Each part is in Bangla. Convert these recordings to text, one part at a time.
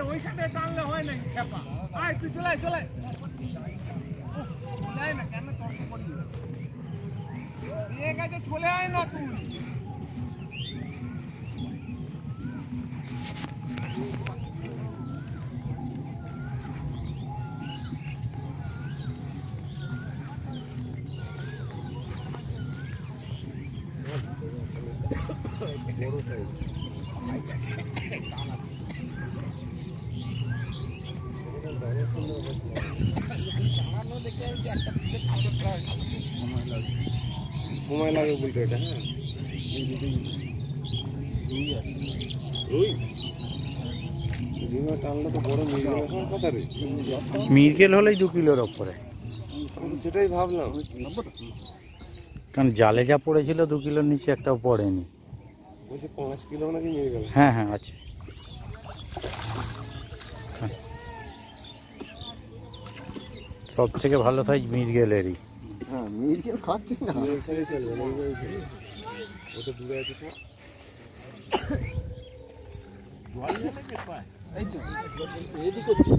ওইখানে টানলে হয় না খেপা আয় তুই চলে চলে যাই না কেন তর্ক করবি ঠিক আছে চলে আয় না তুই সময় লাগে বলতে এটা হ্যাঁ টানলে তো বড় মিরগেল হলেই 2 কিলোর ওপরে সেটাই ভাবলাম কারণ জালে যা পড়েছিল 2 কিলোর নিচে একটাও পড়েনি 5 কিলো নাকি মিরগেল হ্যাঁ হ্যাঁ আছে সব থেকে ভালো সাইজ মিরগেলেরই হ্যাঁ মিরগেল খাচ্ছে না ওটা দূরে আছে তো এই তো এদিক করছি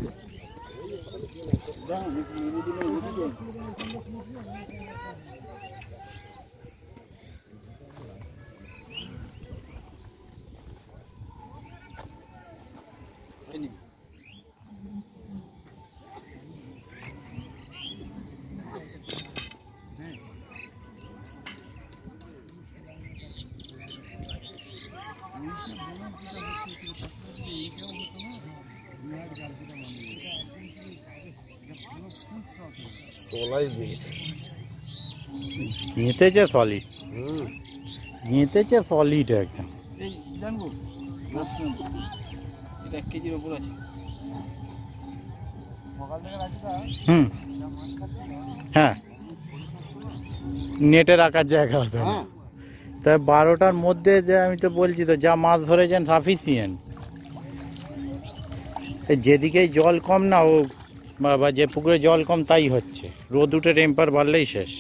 গেঁথেছে সলিড গেঁথেছে সলিড একদম এই জানবো এটা 1 কেজির উপর আছে সকাল থেকে রাখা হ্যাঁ নেটে রাখার জায়গা হতো না তাই 12টার মধ্যে যে আমি তো বলছি তো যা মাছ ধরেছেন সাফিসিয়েন্ট যেদিকেই জল কম না ও বা যে পুকুরে জল কম তাই হচ্ছে রোদ উঠে টেম্পার বাড়লেই শেষ